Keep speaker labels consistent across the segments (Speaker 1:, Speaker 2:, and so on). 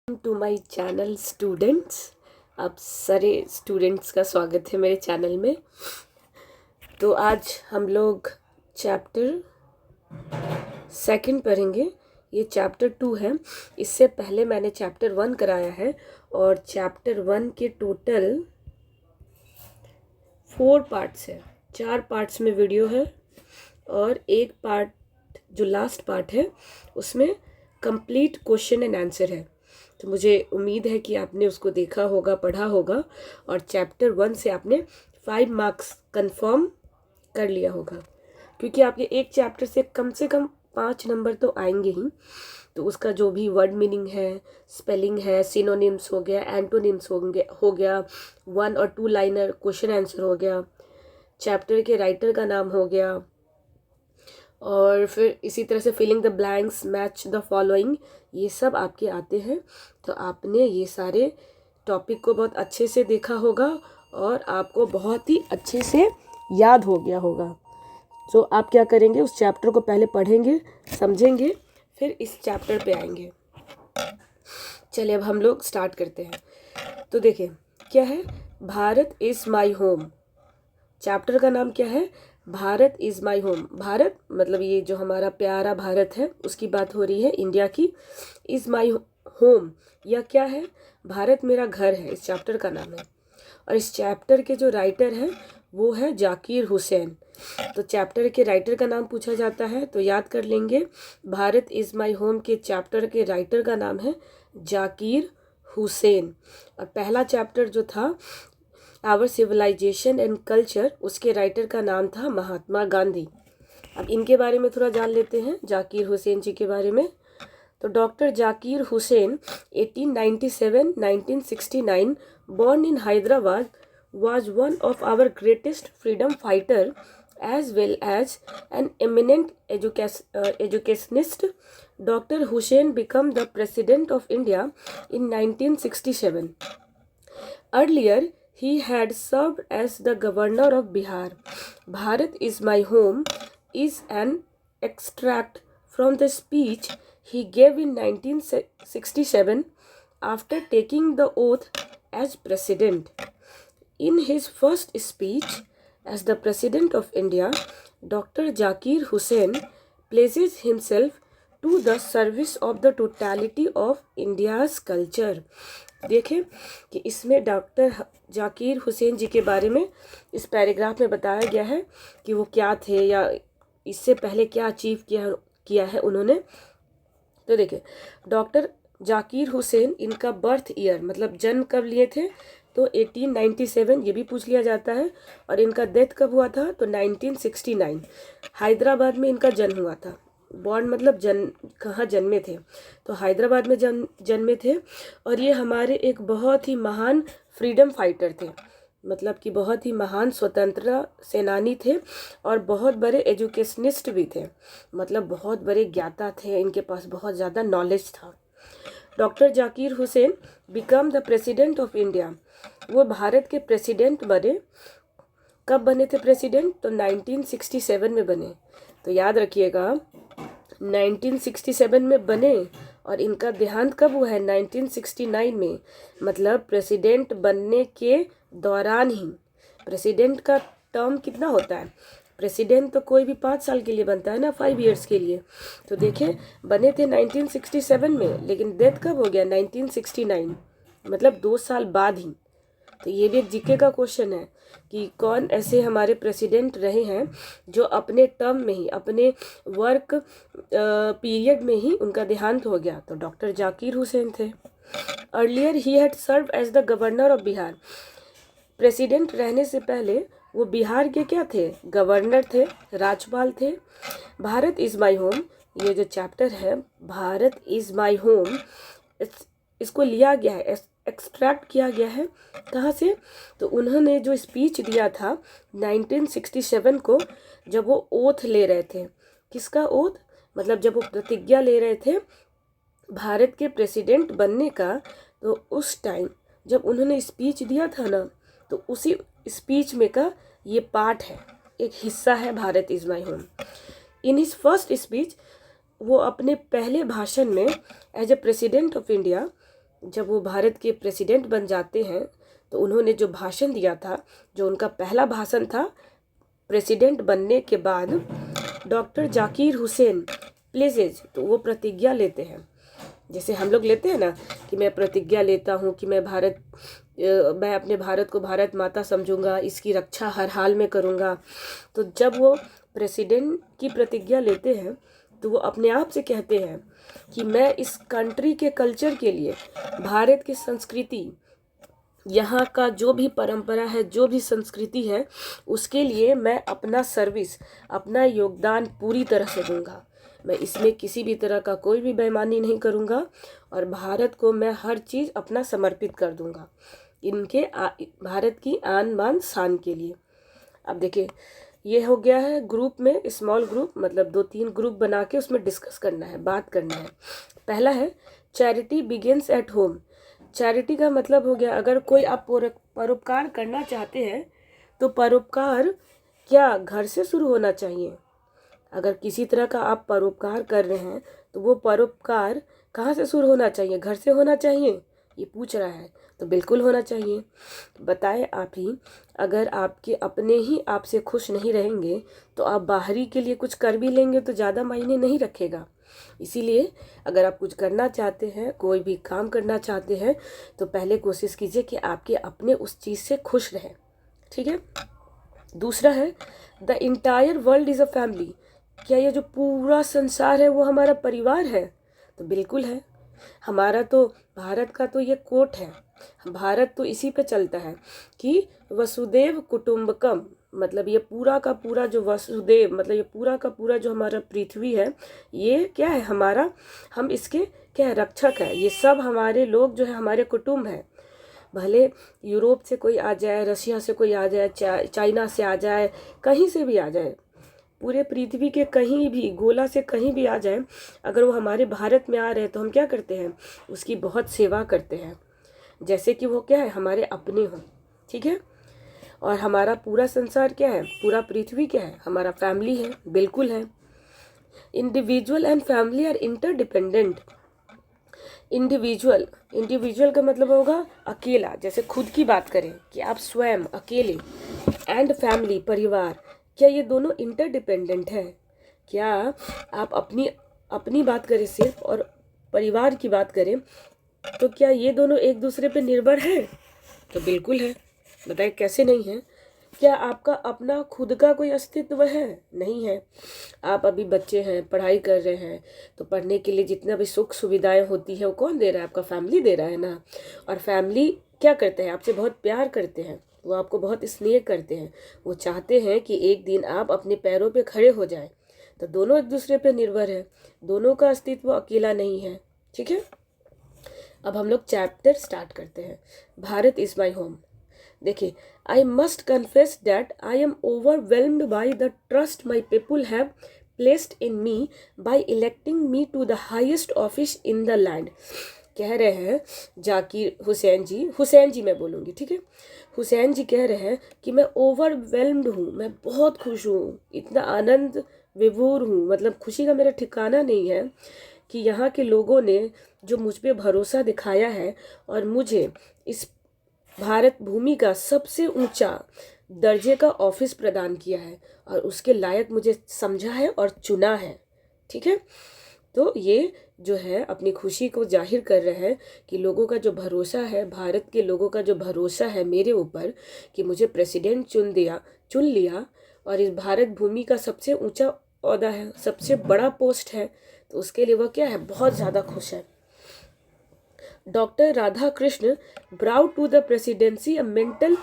Speaker 1: To my channel students. आप सारे students का स्वागत है मेरे चैनल में। तो आज हम लोग चैप्टर सेकंड पढ़ेंगे। ये चैप्टर 2 है। इससे पहले मैंने चैप्टर 1 कराया है और चैप्टर 1 के टोटल 4 पार्ट्स है। 4 पार्ट्स में वीडियो है और एक पार्ट जो लास्ट पार्ट है उसमें कंप्लीट क्वेश्चन एंड आंसर है। तो मुझे उम्मीद है कि आपने उसको देखा होगा, पढ़ा होगा और चैप्टर 1 से आपने 5 मार्क्स कंफर्म कर लिया होगा, क्योंकि आपके एक चैप्टर से कम 5 नंबर तो आएंगे ही। तो उसका जो भी वर्ड मीनिंग है, स्पेलिंग है, सिनोनिम्स हो गया, एंटोनिम्स हो गया, 1 और 2 लाइनर क्वेश्चन आंसर हो गया, चैप्टर के राइटर का नाम हो गया, और फिर इसी तरह से filling the blanks, match the following, ये सब आपके आते हैं। तो आपने ये सारे टॉपिक को बहुत अच्छे से देखा होगा और आपको बहुत ही अच्छे से याद हो गया होगा। तो आप क्या करेंगे, उस चैप्टर को पहले पढ़ेंगे, समझेंगे, फिर इस चैप्टर पे आएंगे। चलिए अब हम लोग स्टार्ट करते हैं। तो देखिए क्या है, Bharat is my home. Chapter का नाम क्या है, Bharat is my home. Bharat मतलब ये जो हमारा प्यारा भारत है उसकी बात हो रही है, इंडिया की। इज़ माई होम, यह क्या है, भारत मेरा घर है, इस चैप्टर का नाम है। और इस चैप्टर के जो राइटर हैं वो है जाकिर हुसैन। तो चैप्टर के राइटर का नाम पूछा जाता है तो याद कर लेंगे, भारत इज़ माई होम के चैप्टर के राइटर का नाम है जाकिर हुसैन। और पहला चैप्टर जो था आवर सिविलाइजेशन एंड कल्चर, उसके राइटर का नाम था महात्मा गांधी। अब इनके बारे में थोड़ा जान लेते हैं, जाकिर हुसैन जी के बारे में। तो doctor Zakir Hussain 1897-1969 born in Hyderabad, was one of our greatest freedom fighter as well as an eminent educationist. Dr. Hussain became the President of India in 1967. Earlier, he had served as the Governor of Bihar. Bharat is my home is an extract from the speech he gave in 1967 after taking the oath as president. In his first speech as the President of India, Dr. Zakir Hussain places himself to the service of the totality of India's culture. देखें कि इसमें doctor Zakir Hussain जी के बारे में इस paragraph में बताया गया है कि वो क्या थे या इससे पहले क्या अचीव किया है उन्होंने। तो देखिए, डॉक्टर जाकिर हुसैन, इनका बर्थ ईयर मतलब जन्म कब लिए थे, तो 1897, ये भी पूछ लिया जाता है। और इनका डेथ कब हुआ था, तो 1969, हैदराबाद में इनका जन्म हुआ था। बॉर्न मतलब कहाँ जन्मे थे, तो हैदराबाद में जन्मे थे। और ये हमारे एक बहुत ही महान फ्रीडम फाइटर थे, मतलब कि बहुत ही महान स्वतंत्रता सेनानी थे और बहुत बड़े एजुकेशनिस्ट भी थे, मतलब बहुत बड़े ज्ञाता थे, इनके पास बहुत ज़्यादा नॉलेज था। Doctor Zakir Hussain become the president of India, वो भारत के प्रेसिडेंट बने। कब बने थे प्रेसिडेंट, तो 1967 में बने। तो याद रखिएगा 1967 में बने और इनका देहांत कब हुआ है, 1969 में, मतलब प्रेसिडेंट बनने के दौरान ही। प्रेसिडेंट का टर्म कितना होता है, प्रेसिडेंट तो कोई भी 5 साल के लिए बनता है ना, 5 इयर्स के लिए। तो देखिए बने थे 1967 में, लेकिन डेथ कब हो गया, 1969, मतलब 2 साल बाद ही। तो ये भी एक जीके का क्वेश्चन है कि कौन ऐसे हमारे प्रेसिडेंट रहे हैं जो अपने टर्म में ही, अपने वर्क पीरियड में ही उनका देहांत हो गया, तो डॉक्टर जाकिर हुसैन थे। अर्लियर ही had serve as the governor of Bihar, president रहने से पहले वो बिहार के क्या थे, गवर्नर थे, राज्यपाल थे। भारत इज़ माई होम, ये जो चैप्टर है भारत इज़ माई होम, इसको लिया गया है, एक्सट्रैक्ट किया गया है कहाँ से, तो उन्होंने जो स्पीच दिया था 1967 को, जब वो ओथ ले रहे थे, किसका ओथ, मतलब जब वो प्रतिज्ञा ले रहे थे भारत के प्रेसिडेंट बनने का, तो उस टाइम जब उन्होंने स्पीच दिया था ना, तो उसी स्पीच में का ये पार्ट है, एक हिस्सा है Bharat is my home. In his first speech, वो अपने पहले भाषण में as a president of India जब वो भारत के प्रेसिडेंट बन जाते हैं तो उन्होंने जो भाषण दिया था, जो उनका पहला भाषण था प्रेसिडेंट बनने के बाद, डॉक्टर जाकिर हुसैन प्लेजेज, तो वो प्रतिज्ञा लेते हैं, जैसे हम लोग लेते हैं ना कि मैं प्रतिज्ञा लेता हूँ कि मैं अपने भारत को भारत माता समझूंगा, इसकी रक्षा हर हाल में करूँगा। तो जब वो प्रेसिडेंट की प्रतिज्ञा लेते हैं तो वो अपने आप से कहते हैं कि मैं इस कंट्री के कल्चर के लिए, भारत की संस्कृति, यहाँ का जो भी परंपरा है, जो भी संस्कृति है, उसके लिए मैं अपना सर्विस, अपना योगदान पूरी तरह से दूंगा। मैं इसमें किसी भी तरह का कोई भी बेईमानी नहीं करूंगा और भारत को मैं हर चीज़ अपना समर्पित कर दूंगा, भारत की आन बान शान के लिए। अब देखिए, ये हो गया है ग्रुप में, स्मॉल ग्रुप, मतलब 2-3 ग्रुप बना के उसमें डिस्कस करना है, बात करना है। पहला है charity begins at home. Charity का मतलब हो गया, अगर कोई आप परोपकार करना चाहते हैं तो परोपकार क्या घर से शुरू होना चाहिए? अगर किसी तरह का आप परोपकार कर रहे हैं तो वो परोपकार कहाँ से शुरू होना चाहिए? घर से होना चाहिए, ये पूछ रहा है। तो बिल्कुल होना चाहिए। बताएं आप ही, अगर आपके अपने ही आपसे खुश नहीं रहेंगे तो आप बाहरी के लिए कुछ कर भी लेंगे तो ज़्यादा मायने नहीं रखेगा। इसीलिए अगर आप कुछ करना चाहते हैं, कोई भी काम करना चाहते हैं, तो पहले कोशिश कीजिए कि आपके अपने उस चीज़ से खुश रहें। ठीक है। दूसरा है the entire world is a family. क्या ये जो पूरा संसार है वो हमारा परिवार है? तो बिल्कुल है। हमारा तो भारत का तो ये कोट है, भारत तो इसी पे चलता है कि वसुदेव कुटुंबकम, मतलब ये पूरा का पूरा जो वसुदेव, मतलब ये पूरा का पूरा जो हमारा पृथ्वी है, ये क्या है? हमारा, हम इसके क्या है? रक्षक है। ये सब हमारे लोग जो है हमारे कुटुंब है। भले यूरोप से कोई आ जाए, रशिया से कोई आ जाए, चाइना से आ जाए, कहीं से भी आ जाए, पूरे पृथ्वी के कहीं भी गोला से कहीं भी आ जाए, अगर वो हमारे भारत में आ रहे हैं तो हम क्या करते हैं? उसकी बहुत सेवा करते हैं, जैसे कि वो क्या है? हमारे अपने हों। ठीक है। और हमारा पूरा संसार क्या है? पूरा पृथ्वी क्या है? हमारा फैमिली है। बिल्कुल है। Individual and family are interdependent. Individual का मतलब होगा अकेला, जैसे खुद की बात करें कि आप स्वयं अकेले, एंड फैमिली परिवार, क्या ये दोनों इंटरडिपेंडेंट है? क्या आप अपनी बात करें सिर्फ और परिवार की बात करें तो क्या ये दोनों एक दूसरे पे निर्भर है? तो बिल्कुल है। बताइए कैसे नहीं है? क्या आपका अपना खुद का कोई अस्तित्व है? नहीं है। आप अभी बच्चे हैं, पढ़ाई कर रहे हैं, तो पढ़ने के लिए जितना भी सुख सुविधाएं होती है वो कौन दे रहा है? आपका फैमिली दे रहा है ना। और फैमिली क्या करते हैं? आपसे बहुत प्यार करते हैं, वो आपको बहुत स्नेह करते हैं, वो चाहते हैं कि एक दिन आप अपने पैरों पे खड़े हो जाए। तो दोनों एक दूसरे पे निर्भर है, दोनों का अस्तित्व अकेला नहीं है। ठीक है। अब हम लोग चैप्टर स्टार्ट करते हैं। Bharat is my home. देखिए, I must confess that I am overwhelmed by the trust my people have placed in me by electing me to the highest office in the land. कह रहे हैं जाकिर हुसैन जी मैं बोलूँगी, ठीक है। हुसैन जी कह रहे हैं कि मैं ओवरवेलम्ड हूँ, मैं बहुत खुश हूँ, इतना आनंद विभोर हूँ, मतलब खुशी का मेरा ठिकाना नहीं है कि यहाँ के लोगों ने जो मुझ पे भरोसा दिखाया है और मुझे इस भारत भूमि का सबसे ऊंचा दर्जे का ऑफिस प्रदान किया है और उसके लायक मुझे समझा है और चुना है। ठीक है। तो ये जो है अपनी खुशी को जाहिर कर रहे हैं कि लोगों का जो भरोसा है, भारत के लोगों का जो भरोसा है मेरे ऊपर कि मुझे प्रेसिडेंट चुन लिया और इस भारत भूमि का सबसे ऊंचा ओहदा है, सबसे बड़ा पोस्ट है, तो उसके लिए वह क्या है? बहुत ज़्यादा खुश है। Doctor Radha Krishna brought to the presidency a mental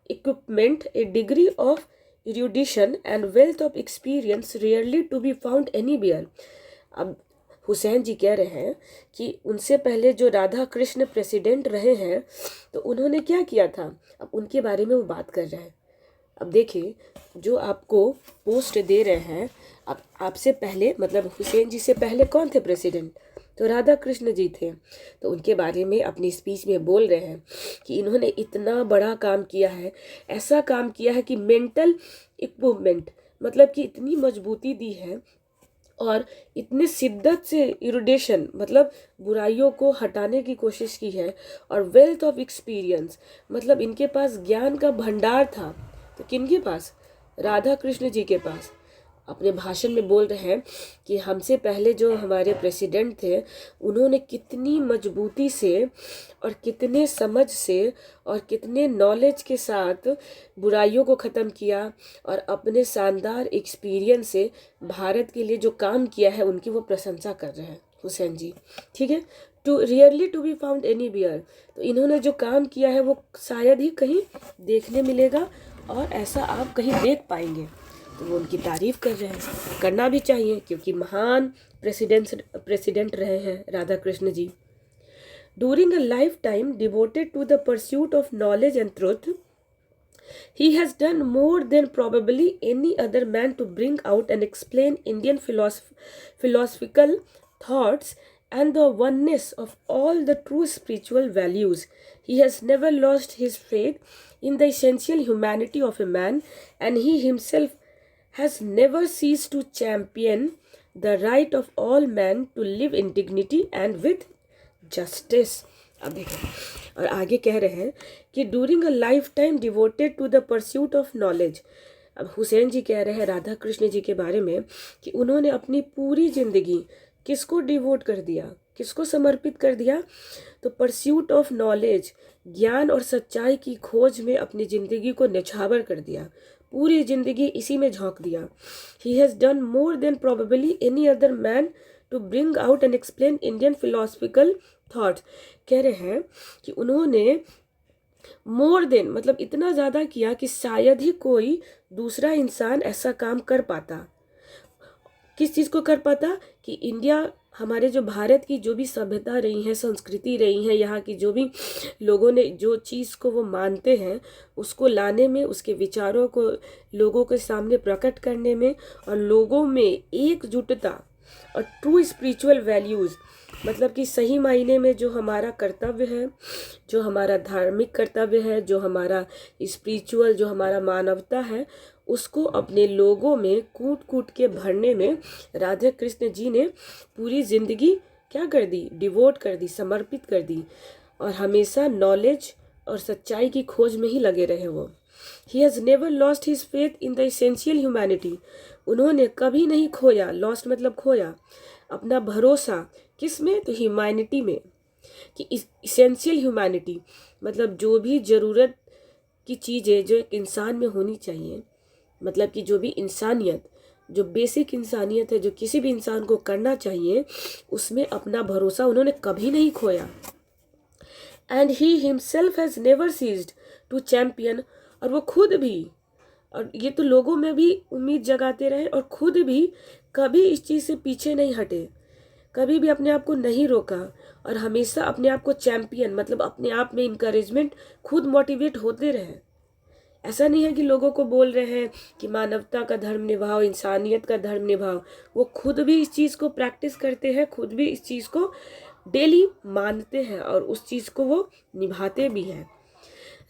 Speaker 1: equipment, a degree of erudition and wealth of experience rarely to be found anywhere. अब हुसैन जी कह रहे हैं कि उनसे पहले जो राधा कृष्ण प्रेसिडेंट रहे हैं तो उन्होंने क्या किया था, अब उनके बारे में वो बात कर रहे हैं। अब देखिए, जो आपको पोस्ट दे रहे हैं, अब आपसे पहले, मतलब हुसैन जी से पहले कौन थे प्रेसिडेंट? तो राधा कृष्ण जी थे। तो उनके बारे में अपनी स्पीच में बोल रहे हैं कि इन्होंने इतना बड़ा काम किया है, ऐसा काम किया है कि मेंटल इक्विपमेंट, मतलब कि इतनी मजबूती दी है और इतने शिद्दत से इरुडेशन मतलब बुराइयों को हटाने की कोशिश की है, और वेल्थ ऑफ एक्सपीरियंस मतलब इनके पास ज्ञान का भंडार था। तो किनके पास? राधा कृष्ण जी के पास। अपने भाषण में बोल रहे हैं कि हमसे पहले जो हमारे प्रेसिडेंट थे उन्होंने कितनी मजबूती से और कितने समझ से और कितने नॉलेज के साथ बुराइयों को ख़त्म किया, और अपने शानदार एक्सपीरियंस से भारत के लिए जो काम किया है उनकी वो प्रशंसा कर रहे हैं हुसैन जी। ठीक है, too rarely to be found anywhere. तो इन्होंने जो काम किया है वो शायद ही कहीं देखने मिलेगा, और ऐसा आप कहीं देख पाएंगे। तो वो उनकी तारीफ कर रहे हैं, करना भी चाहिए क्योंकि महान प्रेसिडेंट रहे हैं Radha Krishna ji. During a lifetime devoted to the pursuit of knowledge and truth, he has done more than probably any other man to bring out and explain Indian philosophical thoughts and the oneness of all the true spiritual values. He has never lost his faith in the essential humanity of a man, and he himself has never ceased to champion the right of all men to live in dignity and with justice. अब देखो, और आगे कह रहे हैं कि during a lifetime devoted to the pursuit of knowledge. अब हुसैन जी कह रहे हैं राधा कृष्ण जी के बारे में कि उन्होंने अपनी पूरी जिंदगी किसको डिवोट कर दिया, किसको समर्पित कर दिया? तो परस्यूट ऑफ नॉलेज, ज्ञान और सच्चाई की खोज में अपनी जिंदगी को निछावर कर दिया, पूरी जिंदगी इसी में झोंक दिया। He has done more than probably any other man to bring out and explain Indian philosophical thoughts. कह रहे हैं कि उन्होंने मोर देन मतलब इतना ज़्यादा किया कि शायद ही कोई दूसरा इंसान ऐसा काम कर पाता। किस चीज़ को कर पाता? कि इंडिया, हमारे जो भारत की जो भी सभ्यता रही है, संस्कृति रही है, यहाँ की जो भी लोगों ने जो चीज़ को वो मानते हैं उसको लाने में, उसके विचारों को लोगों के सामने प्रकट करने में, और लोगों में एकजुटता और ट्रू स्पिरिचुअल वैल्यूज़ मतलब कि सही मायने में जो हमारा कर्तव्य है, जो हमारा धार्मिक कर्तव्य है, जो हमारा स्पिरिचुअल, जो हमारा मानवता है, उसको अपने लोगों में कूट कूट के भरने में राधा कृष्ण जी ने पूरी ज़िंदगी क्या कर दी? डिवोट कर दी, समर्पित कर दी, और हमेशा नॉलेज और सच्चाई की खोज में ही लगे रहे वो। He has never lost his faith in the essential humanity. उन्होंने कभी नहीं खोया, लॉस्ट मतलब खोया, अपना भरोसा किस में? तो ह्यूमैनिटी में, कि इसेंशियल ह्यूमैनिटी मतलब जो भी ज़रूरत की चीज़ें जो एक इंसान में होनी चाहिए, मतलब कि जो भी इंसानियत, जो बेसिक इंसानियत है, जो किसी भी इंसान को करना चाहिए, उसमें अपना भरोसा उन्होंने कभी नहीं खोया। And he himself has never ceased to champion, और वो खुद भी, और ये तो लोगों में भी उम्मीद जगाते रहे, और खुद भी कभी इस चीज़ से पीछे नहीं हटे, कभी भी अपने आप को नहीं रोका, और हमेशा अपने आप को चैम्पियन मतलब अपने आप में इनकरेजमेंट, खुद मोटिवेट होते रहे। ऐसा नहीं है कि लोगों को बोल रहे हैं कि मानवता का धर्म निभाओ, इंसानियत का धर्म निभाओ, वो खुद भी इस चीज़ को प्रैक्टिस करते हैं, खुद भी इस चीज़ को डेली मानते हैं, और उस चीज़ को वो निभाते भी हैं।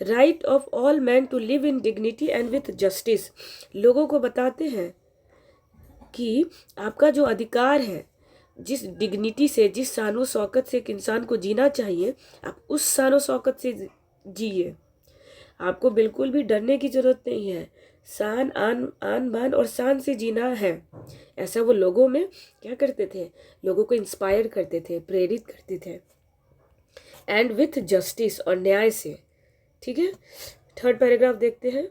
Speaker 1: Right of all man to live in dignity and with justice, लोगों को बताते हैं कि आपका जो अधिकार है, जिस डिग्निटी से, जिस शानो शौकत से एक इंसान को जीना चाहिए, आप उस शानो शौकत से जिए। आपको बिल्कुल भी डरने की ज़रूरत नहीं है, शान आन बान और शान से जीना है। ऐसा वो लोगों में क्या करते थे? लोगों को इंस्पायर करते थे, प्रेरित करते थे। एंड विथ जस्टिस, और न्याय से। ठीक है, थर्ड पैराग्राफ देखते हैं।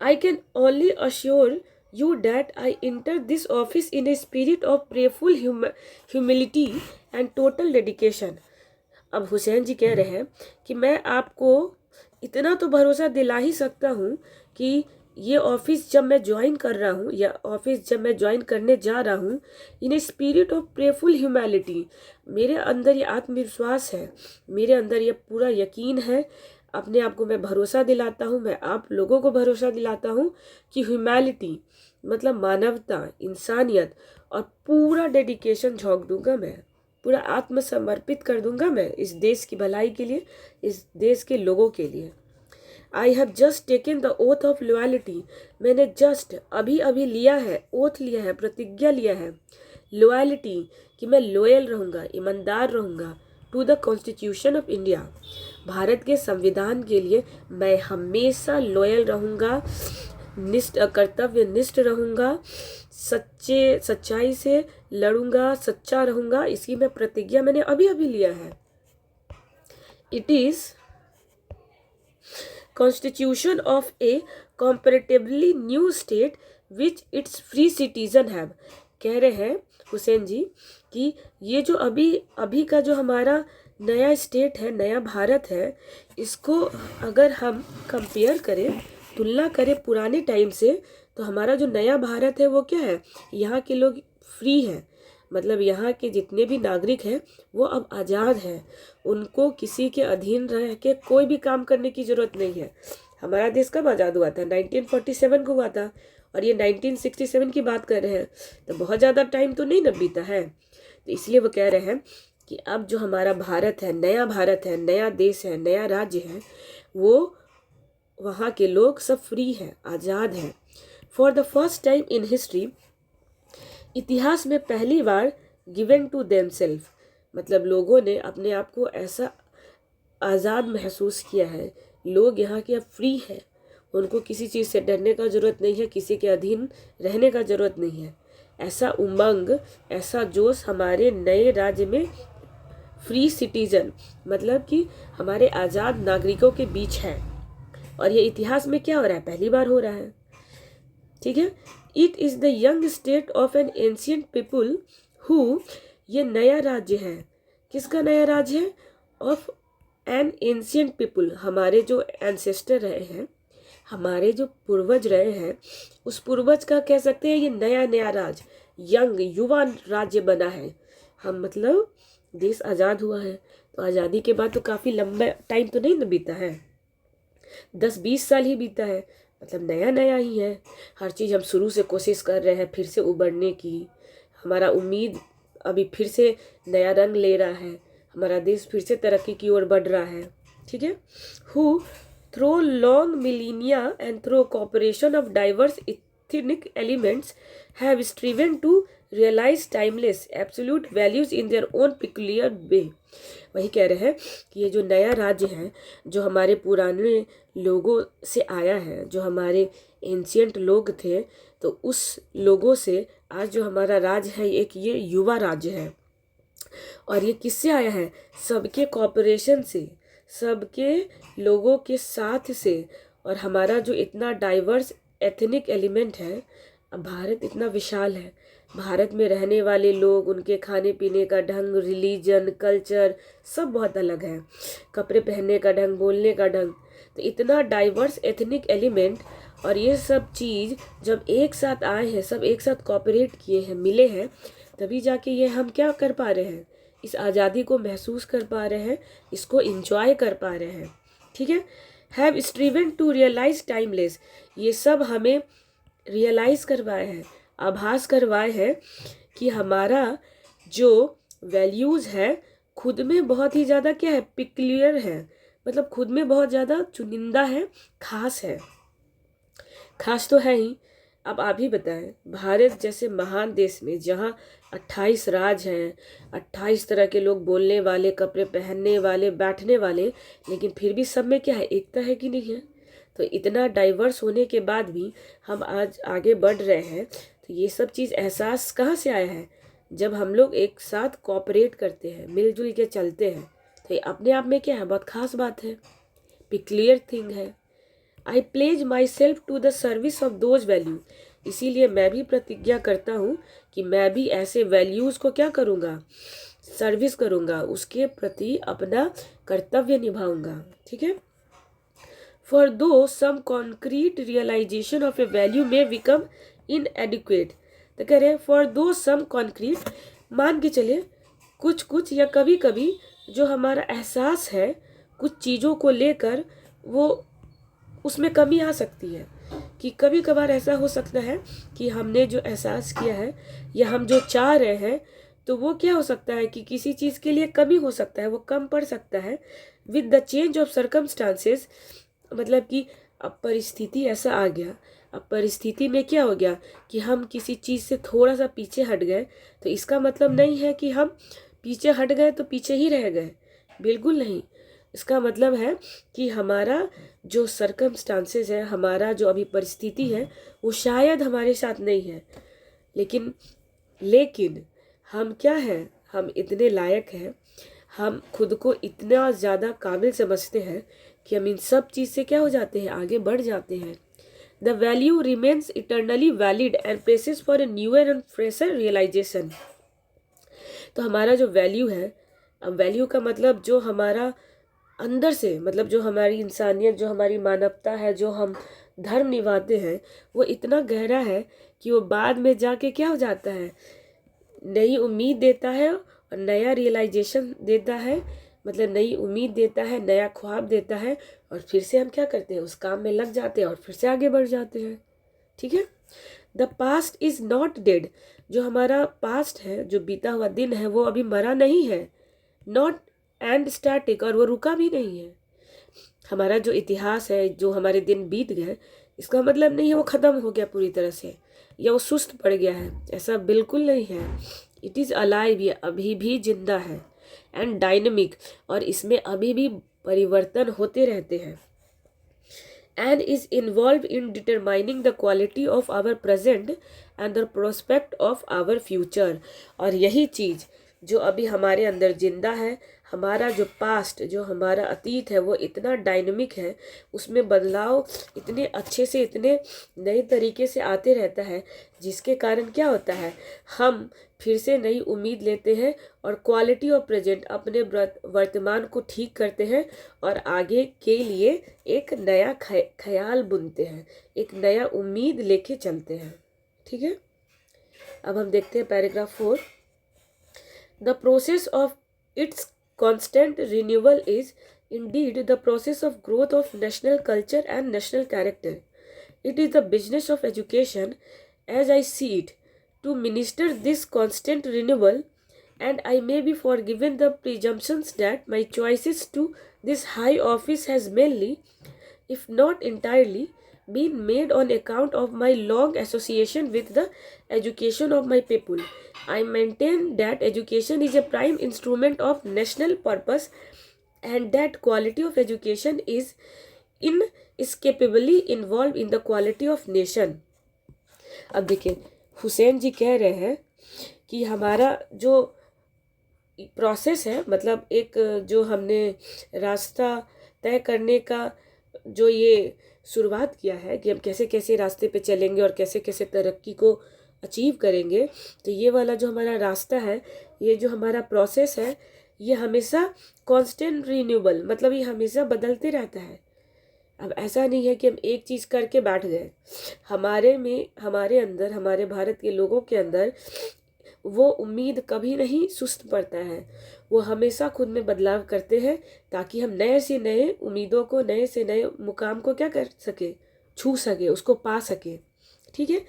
Speaker 1: I can only assure you that I enter this office in a spirit of prayerful humility and total dedication। अब हुसैन जी कह रहे हैं कि मैं आपको इतना तो भरोसा दिला ही सकता हूँ कि ये ऑफिस जब मैं ज्वाइन कर रहा हूँ, या ऑफिस जब मैं ज्वाइन करने जा रहा हूँ, in a spirit of prayerful humanity, मेरे अंदर ये आत्मविश्वास है, मेरे अंदर ये पूरा यकीन है, अपने आप को मैं भरोसा दिलाता हूँ, मैं आप लोगों को भरोसा दिलाता हूँ कि ह्यूमैनिटी मतलब मानवता, इंसानियत, और पूरा डेडिकेशन झोंक दूंगा मैं, पूरा आत्मसमर्पित कर दूंगा मैं इस देश की भलाई के लिए, इस देश के लोगों के लिए। I have just taken the oath of loyalty, मैंने जस्ट अभी अभी लिया है, ओथ लिया है, प्रतिज्ञा लिया है, लॉयल्टी कि मैं लॉयल रहूँगा, ईमानदार रहूँगा, to the constitution of India, Bharat के संविधान के लिए मैं हमेशा लॉयल रहूँगा, कर्तव्य निष्ठ रहूँगा, सच्चाई से लड़ूंगा, सच्चा रहूँगा, इसकी मैं प्रतिज्ञा मैंने अभी अभी लिया है। It is Constitution of a comparatively new state which its free citizen have। कह रहे हैं हुसैन जी कि ये जो अभी का जो हमारा नया स्टेट है, नया भारत है, इसको अगर हम कंपेयर करें, तुलना करें पुराने टाइम से, तो हमारा जो नया भारत है वो क्या है, यहाँ के लोग फ्री हैं, मतलब यहाँ के जितने भी नागरिक हैं वो अब आज़ाद हैं, उनको किसी के अधीन रह के कोई भी काम करने की ज़रूरत नहीं है। हमारा देश कब आज़ाद हुआ था? 1947 को हुआ था, और ये 1967 की बात कर रहे हैं, तो बहुत ज़्यादा टाइम तो नहीं न बीता है। तो इसलिए वो कह रहे हैं कि अब जो हमारा भारत है, नया देश है, नया राज्य है, वो वहाँ के लोग सब फ्री हैं, आज़ाद हैं। For the first time in history, इतिहास में पहली बार गिवन टू देमसेल्फ, मतलब लोगों ने अपने आप को ऐसा आज़ाद महसूस किया है, लोग यहाँ के अब फ्री हैं, उनको किसी चीज़ से डरने का ज़रूरत नहीं है, किसी के अधीन रहने का ज़रूरत नहीं है। ऐसा उमंग, ऐसा जोश हमारे नए राज्य में फ्री सिटीजन, मतलब कि हमारे आज़ाद नागरिकों के बीच है, और ये इतिहास में क्या हो रहा है, पहली बार हो रहा है। ठीक है, it is the young state of an ancient people who, ये नया राज्य है, किसका नया राज्य है? ऑफ एन एंशियंट पीपुल, हमारे जो एंसेस्टर रहे हैं, हमारे जो पूर्वज रहे हैं, उस पूर्वज का कह सकते हैं ये नया राज्य, यंग युवा राज्य बना है। हम मतलब देश आज़ाद हुआ है, तो आज़ादी के बाद तो काफ़ी लंबा टाइम तो नहीं न बीता है, 10-20 साल ही बीता है, मतलब नया ही है। हर चीज़ हम शुरू से कोशिश कर रहे हैं फिर से उबरने की, हमारा उम्मीद अभी फिर से नया रंग ले रहा है, हमारा देश फिर से तरक्की की ओर बढ़ रहा है। ठीक है, who through long millennia and through cooperation of diverse ethnic elements have striven to realise timeless absolute values in their own peculiar way. वही कह रहे हैं कि ये जो नया राज्य है, जो हमारे पुराने लोगों से आया है, जो हमारे एंशियंट लोग थे, तो उस लोगों से आज जो हमारा राज्य है, एक ये युवा राज्य है, और ये किससे आया है? सबके कॉपरेशन से, सबके लोगों के साथ से, और हमारा जो इतना डाइवर्स एथनिक एलिमेंट है, अब भारत इतना विशाल है, भारत में रहने वाले लोग, उनके खाने पीने का ढंग, रिलीजन, कल्चर सब बहुत अलग है, कपड़े पहनने का ढंग, बोलने का ढंग, तो इतना डाइवर्स एथनिक एलिमेंट, और ये सब चीज़ जब एक साथ आए हैं, सब एक साथ कॉपरेट किए हैं, मिले हैं, तभी जाके ये हम क्या कर पा रहे हैं, इस आज़ादी को महसूस कर पा रहे हैं, इसको इंजॉय कर पा रहे हैं। ठीक है, have striven to realise timeless, ये सब हमें रियलाइज़ करवाए हैं, आभास करवाए हैं कि हमारा जो वैल्यूज़ है खुद में बहुत ही ज़्यादा क्या है, पिक्युलियर है, मतलब खुद में बहुत ज़्यादा चुनिंदा है, खास है, खास तो है ही। अब आप ही बताएं, भारत जैसे महान देश में जहाँ 28 राज्य हैं, 28 तरह के लोग बोलने वाले, कपड़े पहनने वाले, बैठने वाले, लेकिन फिर भी सब में क्या है, एकता है कि नहीं है? तो इतना डाइवर्स होने के बाद भी हम आज आगे बढ़ रहे हैं, तो ये सब चीज़ एहसास कहाँ से आया है? जब हम लोग एक साथ कोऑपरेट करते हैं, मिलजुल के चलते हैं, तो ये अपने आप में क्या है, बहुत खास बात है, पिक्युलियर थिंग है। I pledge myself to the service of those value, इसीलिए मैं भी प्रतिज्ञा करता हूँ कि मैं भी ऐसे वैल्यूज़ को क्या करूँगा, सर्विस करूँगा, उसके प्रति अपना कर्तव्य निभाऊँगा। ठीक है, for though some concrete realisation of a value may become inadequate, तो कह रहे हैं फॉर दो सम कॉन्क्रीट, मान के चले कुछ या कभी कभी जो हमारा एहसास है कुछ चीज़ों को लेकर, वो उसमें कमी आ सकती है, कि कभी कभार ऐसा हो सकता है कि हमने जो एहसास किया है या हम जो चाह रहे हैं, तो वो क्या हो सकता है कि किसी चीज़ के लिए कमी हो सकता है, वो कम पड़ सकता है। With the change of circumstances, मतलब कि अब परिस्थिति ऐसा आ गया, अब परिस्थिति में क्या हो गया कि हम किसी चीज़ से थोड़ा सा पीछे हट गए, तो इसका मतलब नहीं है कि हम पीछे हट गए तो पीछे ही रह गए, बिल्कुल नहीं। इसका मतलब है कि हमारा जो सर्कमस्टांसेस है, हमारा जो अभी परिस्थिति है, वो शायद हमारे साथ नहीं है, लेकिन लेकिन हम क्या हैं, हम इतने लायक हैं, हम खुद को इतना ज़्यादा काबिल समझते हैं कि हम इन सब चीज़ से क्या हो जाते हैं, आगे बढ़ जाते हैं। The value remains eternally valid and presses for a newer and fresher realisation. तो हमारा जो वैल्यू है, अब वैल्यू का मतलब जो हमारा अंदर से, मतलब जो हमारी इंसानियत, जो हमारी मानवता है, जो हम धर्म निभाते हैं, वो इतना गहरा है कि वो बाद में जाके क्या हो जाता है, नई उम्मीद देता है और नया रियलाइजेशन देता है, मतलब नई उम्मीद देता है, नया ख्वाब देता है, और फिर से हम क्या करते हैं, उस काम में लग जाते हैं और फिर से आगे बढ़ जाते हैं। ठीक है। The past is not dead. जो हमारा पास्ट है, जो बीता हुआ दिन है, वो अभी मरा नहीं है, नॉट एंड स्टैटिक, और वो रुका भी नहीं है। हमारा जो इतिहास है, जो हमारे दिन बीत गए, इसका मतलब नहीं है वो ख़त्म हो गया पूरी तरह से, या वो सुस्त पड़ गया है, ऐसा बिल्कुल नहीं है। इट इज़ अलाइव, ये अभी भी जिंदा है, एंड डायनेमिक, और इसमें अभी भी परिवर्तन होते रहते हैं, and is involved in determining the quality of our present and the prospect of our future। और यही चीज़ जो अभी हमारे अंदर जिंदा है, हमारा जो पास्ट, जो हमारा अतीत है, वो इतना डायनेमिक है, उसमें बदलाव इतने अच्छे से, इतने नए तरीके से आते रहता है, जिसके कारण क्या होता है, हम फिर से नई उम्मीद लेते हैं और क्वालिटी ऑफ प्रेजेंट, अपने वर्तमान को ठीक करते हैं और आगे के लिए एक नया ख्याल बुनते हैं, एक नया उम्मीद लेके चलते हैं। ठीक है। अब हम देखते हैं paragraph 4। The process of its constant renewal is indeed the process of growth of national culture and national character. It is the business of education, as I see it, to minister this constant renewal, and I may be forgiven the presumptions that my choices to this high office has mainly, if not entirely, been made on account of my long association with the education of my people. I maintain that education is a prime instrument of national purpose, and that quality of education is inescapably involved in the quality of nation। अब देखिए, हुसैन जी कह रहे हैं कि हमारा जो process है, मतलब एक जो हमने रास्ता तय करने का जो ये शुरुआत किया है कि हम कैसे कैसे रास्ते पे चलेंगे और कैसे कैसे तरक्की को अचीव करेंगे, तो ये वाला जो हमारा रास्ता है, ये जो हमारा प्रोसेस है, ये हमेशा कांस्टेंट रिन्यूएबल, मतलब ये हमेशा बदलते रहता है। अब ऐसा नहीं है कि हम एक चीज़ करके बैठ गए, हमारे अंदर, हमारे भारत के लोगों के अंदर वो उम्मीद कभी नहीं सुस्त पड़ता है, वो हमेशा खुद में बदलाव करते हैं ताकि हम नए से नए उम्मीदों को, नए से नए मुकाम को क्या कर सके, छू सके, उसको पा सके। ठीक है।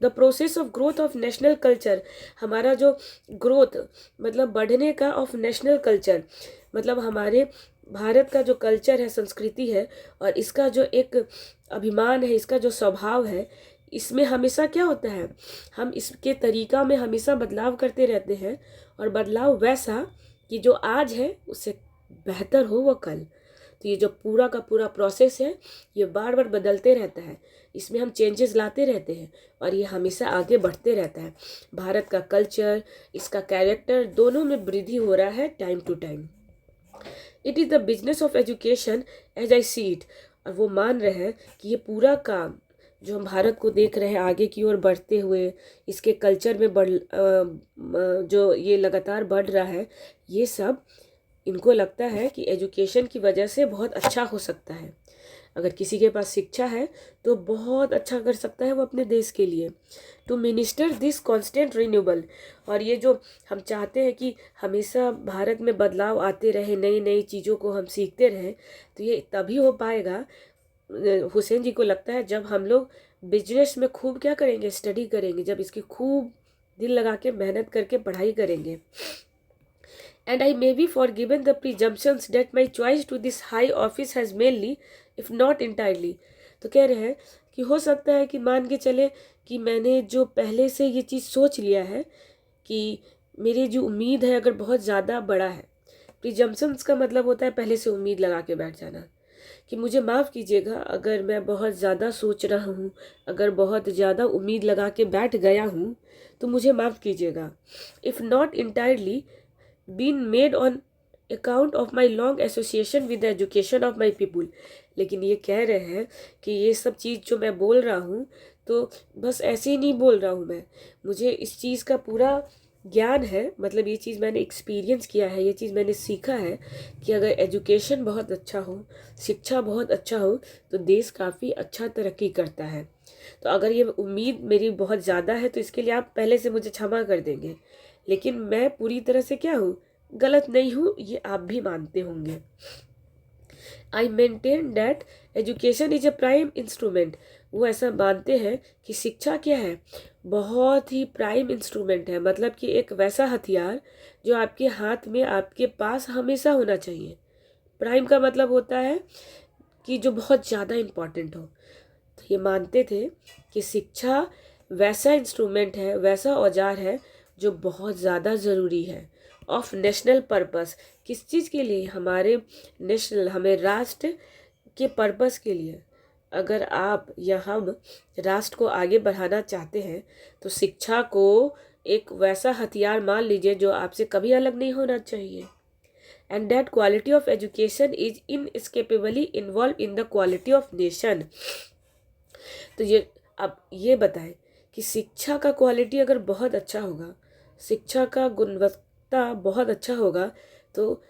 Speaker 1: The process of growth of national culture, हमारा जो ग्रोथ मतलब बढ़ने का ऑफ नेशनल कल्चर, मतलब हमारे भारत का जो कल्चर है, संस्कृति है, और इसका जो एक अभिमान है, इसका जो स्वभाव है, इसमें हमेशा क्या होता है, हम इसके तरीका में हमेशा बदलाव करते रहते हैं, और बदलाव वैसा कि जो आज है उससे बेहतर हो वो कल। तो ये जो पूरा का पूरा प्रोसेस है, ये बार बार बदलते रहता है, इसमें हम चेंजेस लाते रहते हैं और ये हमेशा आगे बढ़ते रहता है। भारत का कल्चर, इसका कैरेक्टर, दोनों में वृद्धि हो रहा है time to time. It is the business of education as I see it, और वो मान रहे हैं कि ये पूरा काम जो हम भारत को देख रहे हैं आगे की ओर बढ़ते हुए, इसके कल्चर में जो ये लगातार बढ़ रहा है, ये सब इनको लगता है कि एजुकेशन की वजह से बहुत अच्छा हो सकता है। अगर किसी के पास शिक्षा है तो बहुत अच्छा कर सकता है वो अपने देश के लिए। To minister this constant renewable, और ये जो हम चाहते हैं कि हमेशा भारत में बदलाव आते रहे, नई नई चीज़ों को हम सीखते रहें, तो ये तभी हो पाएगा, हुसैन जी को लगता है, जब हम लोग बिजनेस में खूब क्या करेंगे, स्टडी करेंगे, जब इसकी खूब दिल लगा के मेहनत करके पढ़ाई करेंगे। and I may be forgiven the presumptions that my choice to this high office has mainly, if not entirely. तो कह रहे हैं कि हो सकता है कि मान के चले कि मैंने जो पहले से ये चीज़ सोच लिया है कि मेरी जो उम्मीद है अगर बहुत ज़्यादा बड़ा है, प्रिजम्पशंस का मतलब होता है पहले से उम्मीद लगा के बैठ जाना, कि मुझे माफ़ कीजिएगा अगर मैं बहुत ज़्यादा सोच रहा हूँ, अगर बहुत ज़्यादा उम्मीद लगा के बैठ गया हूँ तो मुझे माफ़ कीजिएगा. If not entirely been made on account of my long association with the education of my people. लेकिन ये कह रहे हैं कि ये सब चीज़ जो मैं बोल रहा हूँ तो बस ऐसे ही नहीं बोल रहा हूँ मैं, मुझे इस चीज़ का पूरा ज्ञान है, मतलब ये चीज़ मैंने एक्सपीरियंस किया है, ये चीज़ मैंने सीखा है कि अगर एजुकेशन बहुत अच्छा हो, शिक्षा बहुत अच्छा हो तो देश काफ़ी अच्छा तरक्की करता है. तो अगर ये उम्मीद मेरी बहुत ज़्यादा है तो इसके लिए आप पहले से मुझे क्षमा कर देंगे, लेकिन मैं पूरी तरह से क्या हूँ, गलत नहीं हूँ, ये आप भी मानते होंगे. I maintain that education is a prime instrument. वो ऐसा मानते हैं कि शिक्षा क्या है, बहुत ही प्राइम इंस्ट्रूमेंट है, मतलब कि एक वैसा हथियार जो आपके हाथ में, आपके पास हमेशा होना चाहिए. प्राइम का मतलब होता है कि जो बहुत ज़्यादा इम्पॉर्टेंट हो. तो ये मानते थे कि शिक्षा वैसा इंस्ट्रूमेंट है, वैसा औजार है जो बहुत ज़्यादा ज़रूरी है. ऑफ नेशनल पर्पस, किस चीज़ के लिए, हमारे नेशनल, हमें राष्ट्र के पर्पस के लिए. अगर आप या हम राष्ट्र को आगे बढ़ाना चाहते हैं तो शिक्षा को एक वैसा हथियार मान लीजिए जो आपसे कभी अलग नहीं होना चाहिए. And that quality of education is inescapably involved in the quality of nation. तो ये अब ये बताएं कि शिक्षा का क्वालिटी अगर बहुत अच्छा होगा, शिक्षा का गुणवत्ता बहुत अच्छा होगा, तो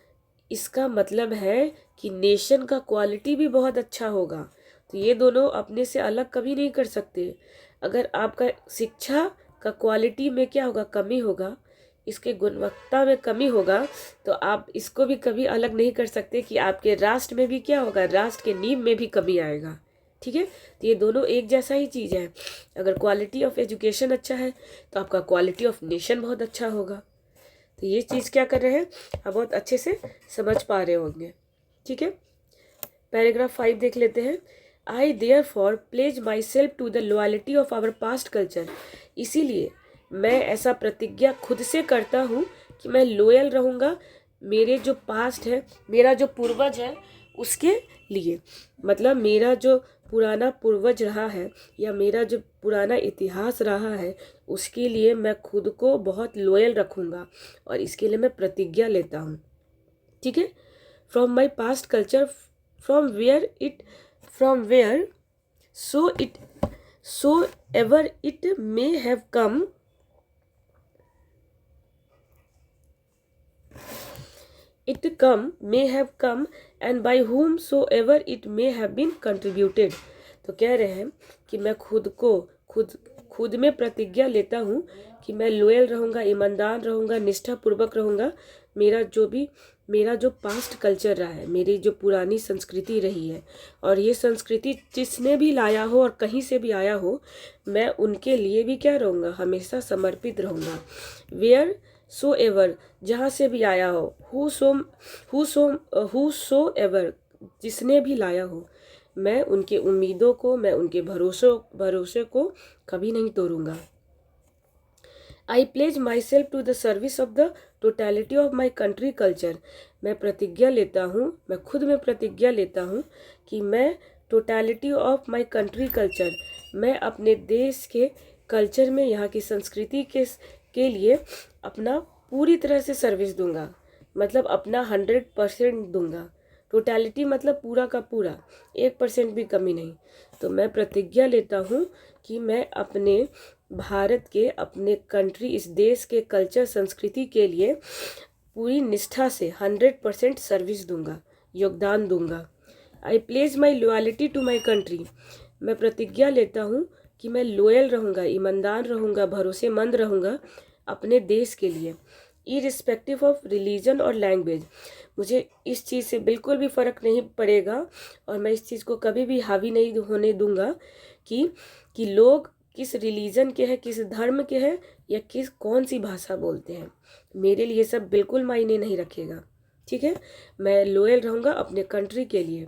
Speaker 1: इसका मतलब है कि नेशन का क्वालिटी भी बहुत अच्छा होगा. तो ये दोनों अपने से अलग कभी नहीं कर सकते. अगर आपका शिक्षा का क्वालिटी में क्या होगा, कमी होगा, इसके गुणवत्ता में कमी होगा, तो आप इसको भी कभी अलग नहीं कर सकते कि आपके राष्ट्र में भी क्या होगा, राष्ट्र के नींव में भी कमी आएगा. ठीक है, तो ये दोनों एक जैसा ही चीज़ है. अगर क्वालिटी ऑफ एजुकेशन अच्छा है तो आपका क्वालिटी ऑफ नेशन बहुत अच्छा होगा. तो ये चीज़ क्या कर रहे हैं, आप बहुत अच्छे से समझ पा रहे होंगे. ठीक है, पैराग्राफ 5 देख लेते हैं. I therefore pledge myself to the loyalty of our past culture. इसीलिए मैं ऐसा प्रतिज्ञा खुद से करता हूँ कि मैं लॉयल रहूँगा मेरे जो पास्ट है, मेरा जो पूर्वज है उसके लिए. मतलब मेरा जो पुराना पूर्वज रहा है या मेरा जो पुराना इतिहास रहा है उसके लिए मैं खुद को बहुत लॉयल रखूँगा और इसके लिए मैं प्रतिज्ञा लेता हूँ. ठीक है, from my past culture, from wheresoever it may have come, may have come and by whomsoever it may have been contributed. तो कह रहे हैं कि मैं खुद में प्रतिज्ञा लेता हूँ कि मैं लॉयल रहूँगा, ईमानदार रहूँगा, निष्ठापूर्वक रहूँगा. मेरा जो पास्ट कल्चर रहा है, मेरी जो पुरानी संस्कृति रही है, और ये संस्कृति जिसने भी लाया हो और कहीं से भी आया हो, मैं उनके लिए भी क्या रहूँगा, हमेशा समर्पित रहूँगा. वेयर सो एवर, जहाँ से भी आया हो, हु सो एवर, जिसने भी लाया हो, मैं उनके उम्मीदों को, मैं उनके भरोसे को कभी नहीं तोड़ूंगा. I pledge myself to the service of the totality of my country culture. मैं प्रतिज्ञा लेता हूँ, मैं खुद में प्रतिज्ञा लेता हूँ कि मैं totality of my country culture, मैं अपने देश के कल्चर में, यहाँ की संस्कृति के लिए अपना पूरी तरह से सर्विस दूंगा. मतलब अपना 100% दूंगा. टोटलिटी मतलब पूरा का पूरा, 1% भी कमी नहीं. तो मैं प्रतिज्ञा लेता हूँ कि मैं अपने भारत के, अपने कंट्री, इस देश के कल्चर, संस्कृति के लिए पूरी निष्ठा से 100% सर्विस दूंगा, योगदान दूंगा. I pledge my loyalty to my country. मैं प्रतिज्ञा लेता हूँ कि मैं लॉयल रहूँगा, ईमानदार रहूँगा, भरोसेमंद रहूँगा अपने देश के लिए, इरिस्पेक्टिव ऑफ रिलीजन और लैंग्वेज. मुझे इस चीज़ से बिल्कुल भी फ़र्क नहीं पड़ेगा और मैं इस चीज़ को कभी भी हावी नहीं होने दूंगा कि लोग किस रिलीजन के हैं, किस धर्म के हैं, या कौन सी भाषा बोलते हैं, मेरे लिए सब बिल्कुल मायने नहीं रखेगा। ठीक है, मैं लॉयल रहूँगा अपने कंट्री के लिए।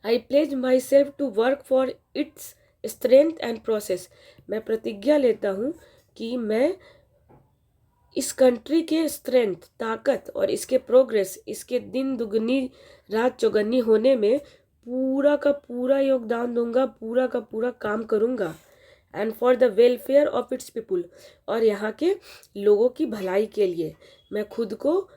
Speaker 1: I pledge myself to work for its strength and process. मैं प्रतिज्ञा लेता हूँ कि मैं इस कंट्री के स्ट्रेंथ, ताकत और इसके प्रोग्रेस, इसके दिन दुगनी रात चौगनी होने में पूरा का पूरा योगदान दूंगा, पूरा का पूरा काम करूंगा। And for the welfare of its people, और यहाँ के लोगों की भलाई के लिए मैं खुद को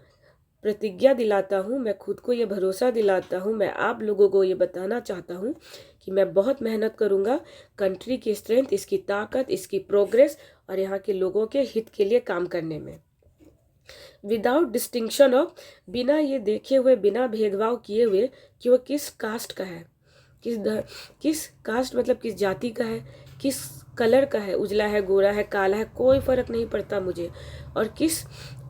Speaker 1: प्रतिज्ञा दिलाता हूँ, मैं खुद को ये भरोसा दिलाता हूँ, मैं आप लोगों को ये बताना चाहता हूँ कि मैं बहुत मेहनत करूँगा कंट्री की स्ट्रेंथ, इसकी ताकत, इसकी प्रोग्रेस और यहाँ के लोगों के हित के लिए काम करने में। विदाउट डिस्टिंक्शन ऑफ, बिना ये देखे हुए, बिना भेदभाव किए हुए कि वो किस कास्ट का है, किस कास्ट मतलब किस जाति का है, किस कलर का है, उजला है, गोरा है, काला है, कोई फर्क नहीं पड़ता मुझे, और किस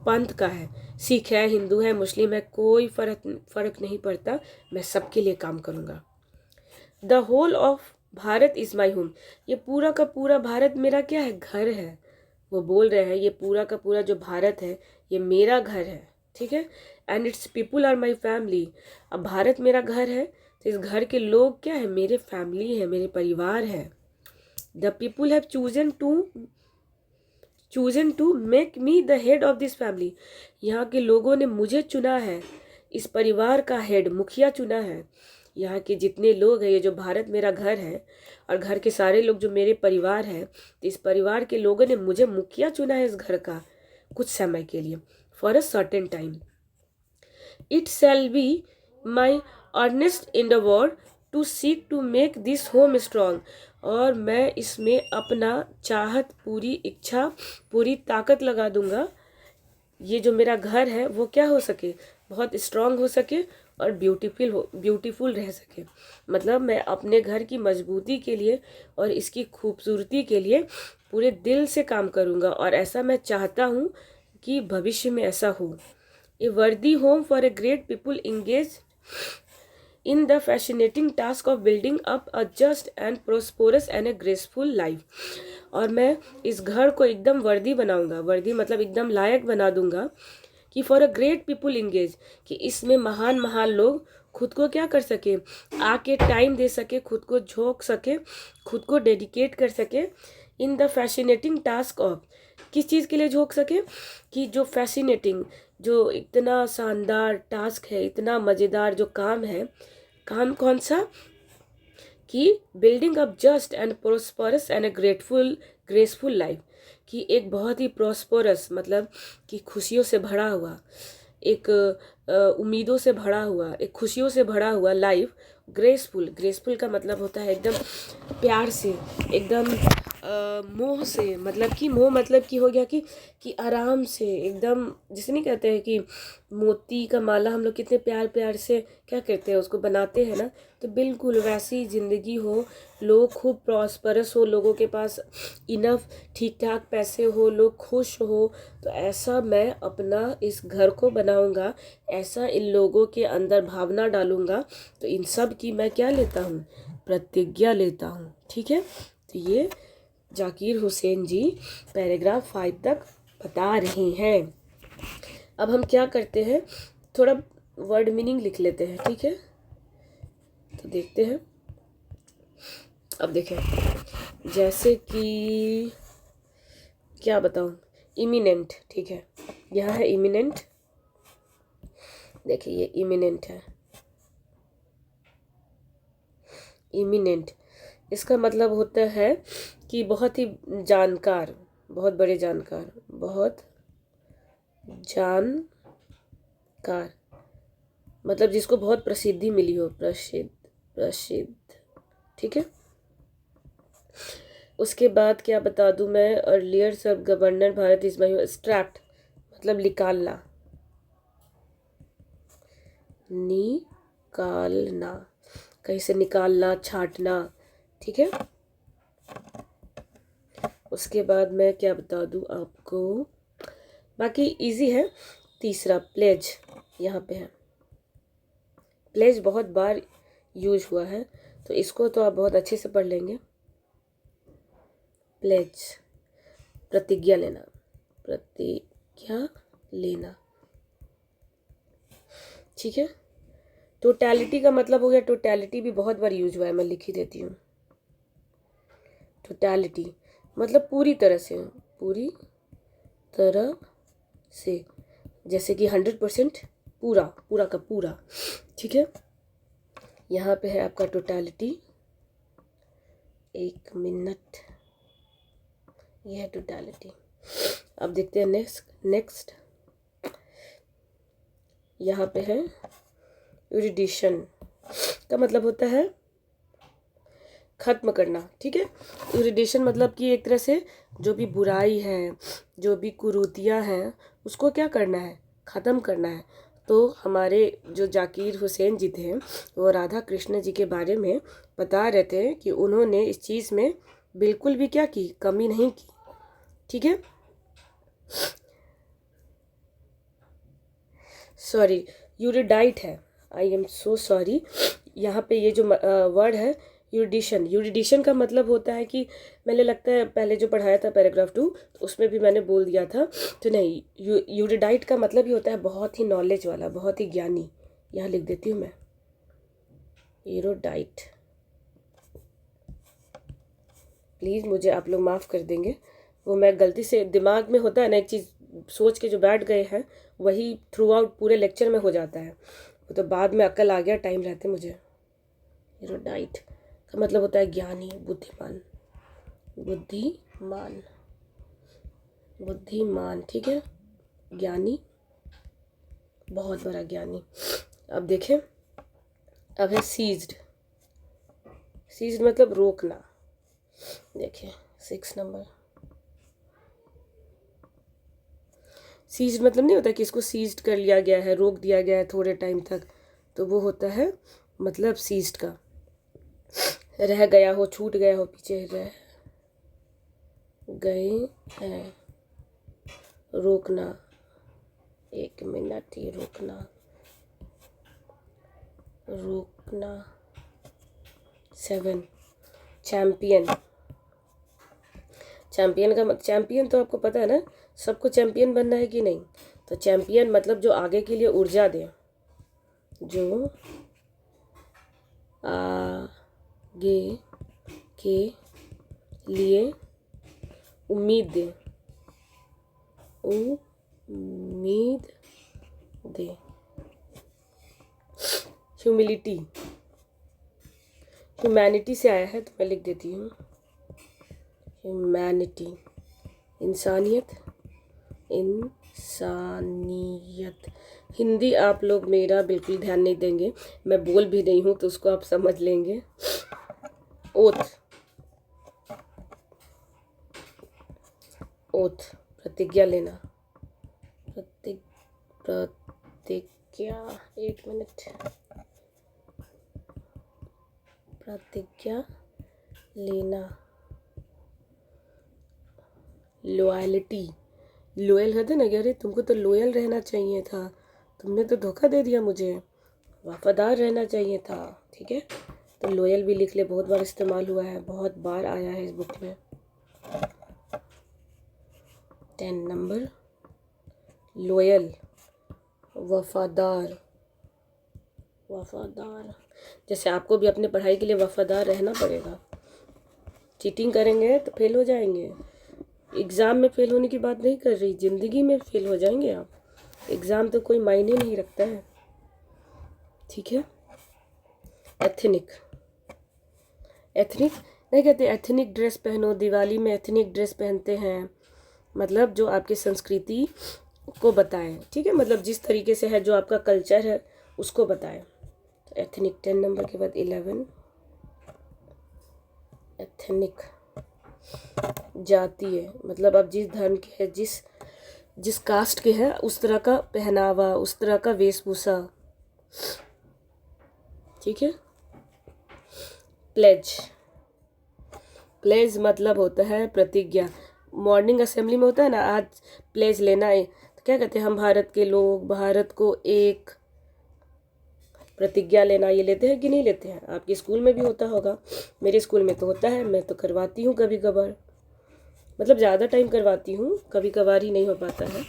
Speaker 1: पंथ का है, सिख है, हिंदू है, मुस्लिम है, कोई फर्क नहीं पड़ता, मैं सबके लिए काम करूँगा। The whole of Bharat is my home, ये पूरा का पूरा भारत मेरा क्या है, घर है। वो बोल रहे हैं ये पूरा का पूरा जो भारत है ये मेरा घर है। ठीक है, and its people are my family. अब भारत मेरा घर है तो इस घर के लोग क्या है, मेरे फैमिली है, मेरे परिवार है। The people have chosen to make me the head of this family. यहाँ के लोगों ने मुझे चुना है, इस परिवार का हेड, मुखिया चुना है। यहाँ के जितने लोग हैं, ये जो भारत मेरा घर है और घर के सारे लोग जो मेरे परिवार हैं, तो इस परिवार के लोगों ने मुझे मुखिया चुना है इस घर का कुछ समय के लिए, for a certain time. It shall be my earnest endeavor to seek to make this home strong, और मैं इसमें अपना चाहत, पूरी इच्छा, पूरी ताकत लगा दूंगा, ये जो मेरा घर है वो क्या हो सके, बहुत स्ट्रांग हो सके और ब्यूटीफुल रह सके। मतलब मैं अपने घर की मजबूती के लिए और इसकी खूबसूरती के लिए पूरे दिल से काम करूँगा, और ऐसा मैं चाहता हूँ कि भविष्य में ऐसा हो। A worthy home for a great people engage in the fascinating task of building up a just and prosperous and a graceful life. और मैं इस घर को एकदम वर्दी बनाऊंगा, वर्दी मतलब एकदम लायक बना दूंगा कि for a great people engage, कि इसमें महान महान लोग खुद को क्या कर सके, आके टाइम दे सके, खुद को झोंक सके, खुद को डेडिकेट कर सके। इन द फैसिनेटिंग टास्क ऑफ, किस चीज़ के लिए झोंक सके, कि जो फैसिनेटिंग, जो इतना शानदार टास्क है, इतना मज़ेदार जो काम है, काम कौन सा, कि building up just and prosperous and a graceful life, कि एक बहुत ही प्रॉस्परस मतलब कि खुशियों से भरा हुआ, एक उम्मीदों से भरा हुआ, एक खुशियों से भरा हुआ लाइफ। ग्रेसफुल का मतलब होता है एकदम प्यार से, एकदम मोह से, मतलब कि मोह मतलब कि हो गया कि आराम से, एकदम जिसे नहीं कहते हैं कि मोती का माला हम लोग कितने प्यार प्यार से क्या कहते हैं उसको बनाते हैं ना, तो बिल्कुल वैसी ज़िंदगी हो, लोग खूब प्रॉस्परस हो, लोगों के पास इनफ ठीक ठाक पैसे हो, लोग खुश हो, तो ऐसा मैं अपना इस घर को बनाऊंगा, ऐसा इन लोगों के अंदर भावना डालूंगा। तो इन सब की मैं क्या लेता हूँ, प्रतिज्ञा लेता हूँ। ठीक है, तो ये जाकिर हुसैन जी पैराग्राफ 5 तक बता रहे हैं। अब हम क्या करते हैं, थोड़ा वर्ड मीनिंग लिख लेते हैं। ठीक है, तो देखते हैं। अब देखें, जैसे कि क्या बताऊं, इमिनेंट। ठीक है, यहाँ है इमिनेंट, देखिए ये इमिनेंट है। इमिनेंट इसका मतलब होता है कि बहुत ही जानकार, बहुत बड़े जानकार, बहुत जानकार, मतलब जिसको बहुत प्रसिद्धि मिली हो, प्रसिद्ध। ठीक है, उसके बाद क्या बता दूं मैं, अर्लियर सब governor Bharat is my extract मतलब निकालना, निकालना, कहीं से निकालना, छांटना। ठीक है, उसके बाद मैं क्या बता दूं आपको, बाकी इजी है। तीसरा प्लेज, यहाँ पे है प्लेज, बहुत बार यूज हुआ है, तो इसको तो आप बहुत अच्छे से पढ़ लेंगे। प्लेज, प्रतिज्ञा लेना, प्रतिज्ञा लेना, ठीक है। टोटैलिटी का मतलब हो गया, टोटैलिटी भी बहुत बार यूज हुआ है, मैं लिख ही देती हूँ। टोटैलिटी मतलब पूरी तरह से, पूरी तरह से, जैसे कि 100% पूरा, पूरा का पूरा, ठीक है। यहाँ पे है आपका टोटैलिटी, 1 मिनट, यह है टोटैलिटी। अब देखते हैं नेक्स्ट यहाँ पे है इरिडिशन, का मतलब होता है खत्म करना, ठीक है। इरिडिशन मतलब कि एक तरह से जो भी बुराई है, जो भी कुरीतियाँ हैं, उसको क्या करना है, ख़त्म करना है। तो हमारे जो जाकिर हुसैन जी थे, वो राधा कृष्ण जी के बारे में बता रहे थे कि उन्होंने इस चीज़ में बिल्कुल भी क्या की, कमी नहीं की, ठीक है। सॉरी, यूरिडाइट है, आई एम सो सॉरी। यहाँ पे ये जो वर्ड है यूरिडिशन, यूरिडिशन का मतलब होता है कि मैंने लगता है पहले जो पढ़ाया था पैराग्राफ 2, तो उसमें भी मैंने बोल दिया था, तो नहीं, यूरिडाइट का मतलब ही होता है बहुत ही नॉलेज वाला, बहुत ही ज्ञानी। यहाँ लिख देती हूँ मैं, यूरोडाइट। प्लीज़ मुझे आप लोग माफ़ कर देंगे, वो मैं गलती से, दिमाग में होता है ना एक चीज़ सोच के जो बैठ गए हैं, वही थ्रू आउट पूरे लेक्चर में हो जाता है, वो तो बाद में अक्ल आ गया टाइम रहते मुझे। एरोडाइट का मतलब होता है ज्ञानी, बुद्धिमान, बुद्धिमान, बुद्धिमान, ठीक है, ज्ञानी, बहुत बड़ा ज्ञानी। अब देखें, अब है सीज्ड, सीज्ड मतलब रोकना। देखिए 6 नंबर, सीज्ड मतलब नहीं होता कि इसको सीज्ड कर लिया गया है, रोक दिया गया है थोड़े टाइम तक, तो वो होता है मतलब सीज्ड का, रह गया हो, छूट गया हो, पीछे रह गए हैं, रोकना, 1 मिनट, ये रोकना, रोकना। 7 चैम्पियन, चैम्पियन का चैम्पियन तो आपको पता है ना, सबको चैम्पियन बनना है कि नहीं। तो चैम्पियन मतलब जो आगे के लिए ऊर्जा दे, जो आगे के लिए उम्मीद दे, उम्मीद दे। ह्यूमिलिटी, ह्यूमैनिटी से आया है, तो मैं लिख देती हूँ ह्यूमैनिटी, इंसानियत, इंसानियत। हिंदी आप लोग मेरा बिल्कुल ध्यान नहीं देंगे, मैं बोल भी नहीं हूँ तो उसको आप समझ लेंगे। ओथ, ओथ प्रतिज्ञा लेना, प्रतिज्ञा, 1 मिनट, प्रतिज्ञा लेना। लॉयलिटी, लोयल कहते ना कि अरे तुमको तो लोयल रहना चाहिए था, तुमने तो धोखा दे दिया मुझे, वफादार रहना चाहिए था, ठीक है। तो लोयल भी लिख ले, बहुत बार इस्तेमाल हुआ है, बहुत बार आया है इस बुक में। 10 नंबर, लोयल, वफादार, वफादार। जैसे आपको भी अपने पढ़ाई के लिए वफादार रहना पड़ेगा, चीटिंग करेंगे तो फेल हो जाएंगे। एग्ज़ाम में फेल होने की बात नहीं कर रही, ज़िंदगी में फेल हो जाएंगे आप, एग्ज़ाम तो कोई मायने नहीं रखता है, ठीक है। एथनिक, एथनिक नहीं कहते एथनिक ड्रेस पहनो, दिवाली में एथनिक ड्रेस पहनते हैं, मतलब जो आपकी संस्कृति को बताएं, ठीक है, मतलब जिस तरीके से है, जो आपका कल्चर है उसको बताएं। तो एथनिक 10 नंबर के बाद 11, एथनिक, जातीय, मतलब आप जिस धर्म के हैं, जिस कास्ट के हैं, उस तरह का पहनावा, उस तरह का वेशभूषा, ठीक है। प्लेज, प्लेज मतलब होता है प्रतिज्ञा। मॉर्निंग असेंबली में होता है ना, आज प्लेज लेना है, तो क्या कहते हैं, हम भारत के लोग भारत को एक, प्रतिज्ञा लेना, ये लेते हैं कि नहीं लेते हैं। आपके स्कूल में भी होता होगा, मेरे स्कूल में तो होता है, मैं तो करवाती हूँ कभी कभार, मतलब ज़्यादा टाइम करवाती हूँ, कभी कभार ही नहीं हो पाता है,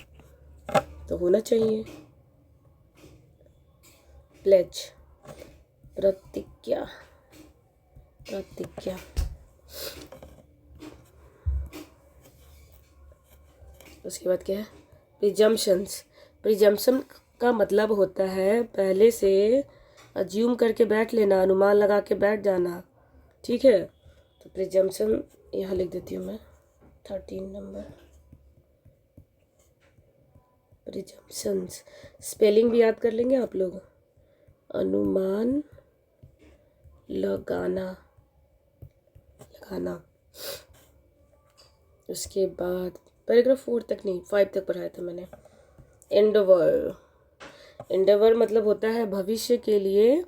Speaker 1: तो होना चाहिए। प्लेज, प्रतिज्ञा, प्रतिज्ञा। उसके बाद क्या है? प्रिजम्पशंस। प्रिजम्पशन का मतलब होता है पहले से अज्यूम करके बैठ लेना, अनुमान लगा के बैठ जाना, ठीक है। तो प्रिजम्पशन यहाँ लिख देती हूँ मैं 13 नंबर। प्रिजम्पशंस स्पेलिंग भी याद कर लेंगे आप लोग। अनुमान लगाना, लगाना। उसके बाद पैराग्राफ 4 तक नहीं, 5 तक पढ़ाया था मैंने। एंडेवर। एंडेवर मतलब होता है भविष्य के लिए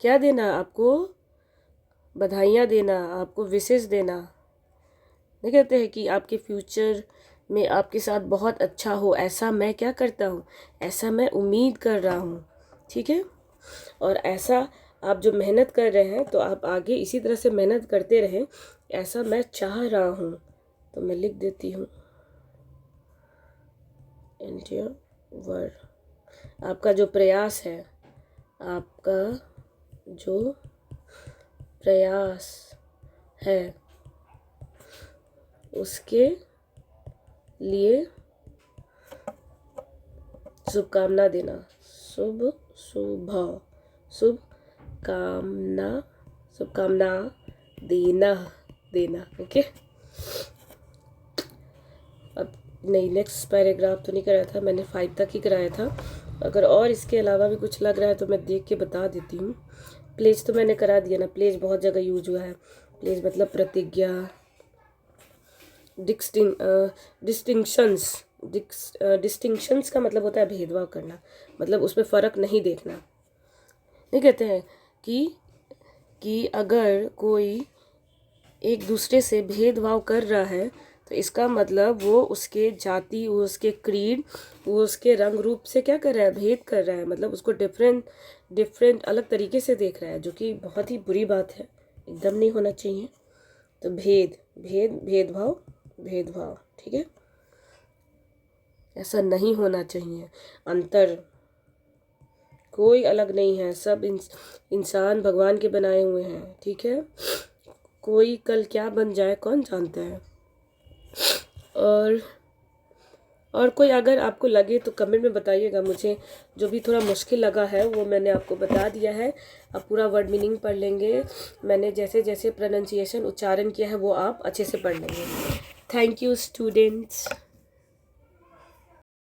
Speaker 1: क्या देना, आपको बधाइयाँ देना, आपको विशेष देना। नहीं कहते हैं कि आपके फ्यूचर में आपके साथ बहुत अच्छा हो, ऐसा मैं क्या करता हूँ, ऐसा मैं उम्मीद कर रहा हूँ, ठीक है। और ऐसा आप जो मेहनत कर रहे हैं तो आप आगे इसी तरह से मेहनत करते रहें, ऐसा मैं चाह रहा हूँ। तो मैं लिख देती हूँ एंडेवर। आपका जो प्रयास है, आपका जो प्रयास है उसके लिए शुभकामना देना, शुभकामना देना। ओके। अब नहीं, नेक्स्ट पैराग्राफ तो नहीं कराया था मैंने, 5 तक ही कराया था। अगर और इसके अलावा भी कुछ लग रहा है तो मैं देख के बता देती हूँ। प्लेज तो मैंने करा दिया ना, प्लेज बहुत जगह यूज हुआ है। प्लेज मतलब प्रतिज्ञा। डिस्टिंक्शंस का मतलब होता है भेदभाव करना, मतलब उसमें फ़र्क नहीं देखना। नहीं कहते हैं कि अगर कोई एक दूसरे से भेदभाव कर रहा है तो इसका मतलब वो उसके जाति, वो उसके क्रीड, वो उसके रंग रूप से क्या कर रहा है, भेद कर रहा है, मतलब उसको डिफरेंट अलग तरीके से देख रहा है, जो कि बहुत ही बुरी बात है, एकदम नहीं होना चाहिए। तो भेदभाव, ठीक है, ऐसा नहीं होना चाहिए। अंतर, कोई अलग नहीं है, सब इंसान भगवान के बनाए हुए हैं, ठीक है। कोई कल क्या बन जाए कौन जानता है। और कोई अगर आपको लगे तो कमेंट में बताइएगा मुझे। जो भी थोड़ा मुश्किल लगा है वो मैंने आपको बता दिया है। आप पूरा वर्ड मीनिंग पढ़ लेंगे, मैंने जैसे जैसे प्रोनाउंसिएशन उच्चारण किया है वो आप अच्छे से पढ़ लेंगे। Thank you students.